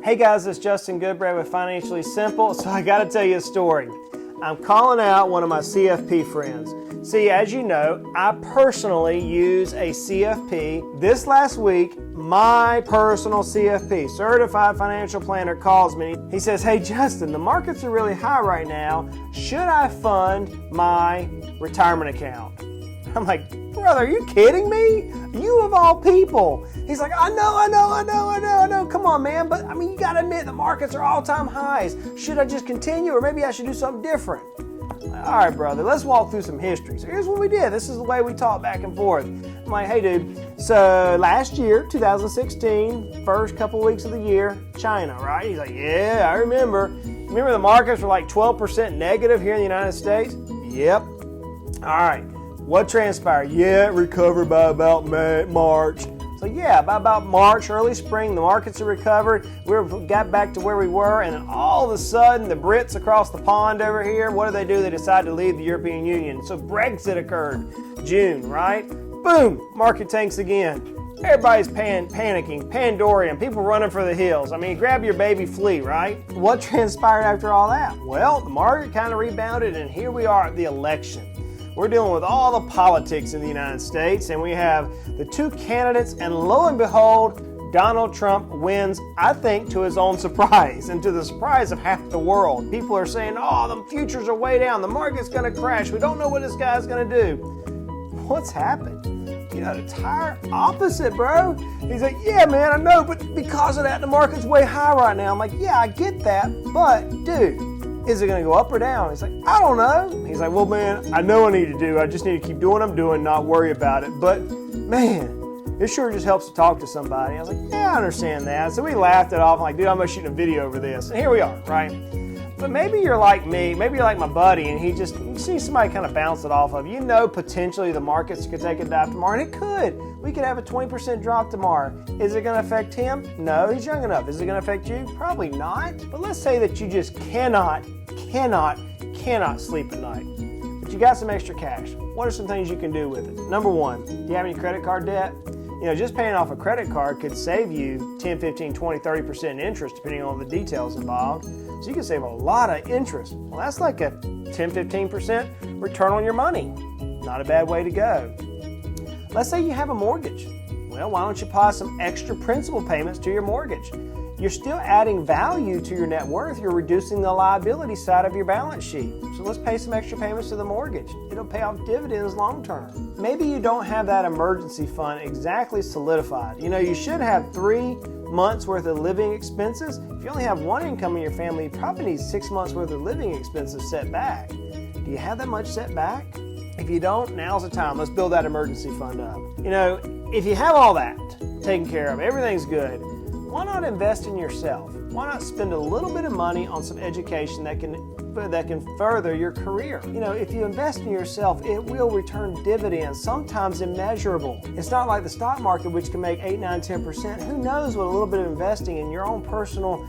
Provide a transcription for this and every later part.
Hey guys, it's Justin Goodbread with Financially Simple. So I got to tell you a story. I'm calling out one of my CFP friends. See, as you know, I personally use a CFP. This last week, my personal CFP, Certified Financial Planner, calls me. He says, hey Justin, the markets are really high right now. Should I fund my retirement account? I'm like, brother, are you kidding me? You of all people. He's like, I know. Come on, man. But I mean, you got to admit the markets are all-time highs. Should I just continue, or maybe I should do something different? All right, brother, let's walk through some history. So here's what we did. This is the way we talk back and forth. I'm like, hey, dude, so last year, 2016, first couple weeks of the year, China, right? He's like, yeah, I remember. Remember the markets were like 12% negative here in the United States? Yep. All right. What transpired? Yeah, it recovered by about March. So yeah, by about March, early spring, the markets have recovered. We got back to where we were, and then all of a sudden, the Brits across the pond over here, what do? They decided to leave the European Union. So Brexit occurred, June, right? Boom, market tanks again. Everybody's panicking, Pandorian, people running for the hills. I mean, grab your baby, flee, right? What transpired after all that? Well, the market kind of rebounded, and here we are at the election. We're dealing with all the politics in the United States, and we have the two candidates, and lo and behold, Donald Trump wins, I think, to his own surprise, and to the surprise of half the world. People are saying, oh, the futures are way down, the market's going to crash, we don't know what this guy's going to do. What's happened? You know, the entire opposite, bro. He's like, yeah, man, I know, but because of that, the market's way high right now. I'm like, yeah, I get that, but, dude, is it going to go up or down? He's like, I don't know. He's like, well, man, I know I need to do. I just need to keep doing what I'm doing, not worry about it. But, man, it sure just helps to talk to somebody. I was like, yeah, I understand that. So we laughed it off. I'm like, dude, I'm going to shoot a video over this. And here we are, right? But maybe you're like me. Maybe you're like my buddy, and you see somebody kind of bounce it off of you. You know, potentially the markets could take a dive tomorrow, and it could. We could have a 20% drop tomorrow. Is it going to affect him? No, he's young enough. Is it going to affect you? Probably not. But let's say that you just cannot sleep at night. But you got some extra cash. What are some things you can do with it? Number one, do you have any credit card debt? You know, just paying off a credit card could save you 10, 15, 20, 30% interest, depending on the details involved. So you can save a lot of interest. Well, that's like a 10, 15% return on your money. Not a bad way to go. Let's say you have a mortgage. Well, why don't you apply some extra principal payments to your mortgage? You're still adding value to your net worth. You're reducing the liability side of your balance sheet. So let's pay some extra payments to the mortgage. It'll pay off dividends long term. Maybe you don't have that emergency fund exactly solidified. You know, you should have 3 months worth of living expenses. If you only have one income in your family, you probably need 6 months worth of living expenses set back. Do you have that much set back? If you don't, now's the time. Let's build that emergency fund up. You know, if you have all that taken care of, everything's good, why not invest in yourself? Why not spend a little bit of money on some education that can further your career? You know, if you invest in yourself, it will return dividends, sometimes immeasurable. It's not like the stock market, which can make 8, 9, 10%. Who knows what a little bit of investing in your own personal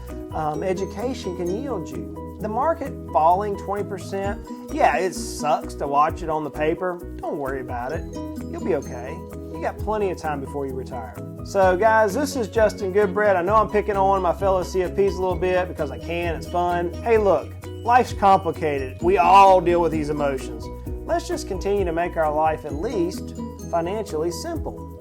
education can yield you? The market falling 20%, yeah, it sucks to watch it on the paper. Don't worry about it. You'll be okay. You got plenty of time before you retire. So guys, this is Justin Goodbread. I know I'm picking on my fellow CFPs a little bit because I can, it's fun. Hey look, life's complicated. We all deal with these emotions. Let's just continue to make our life at least financially simple.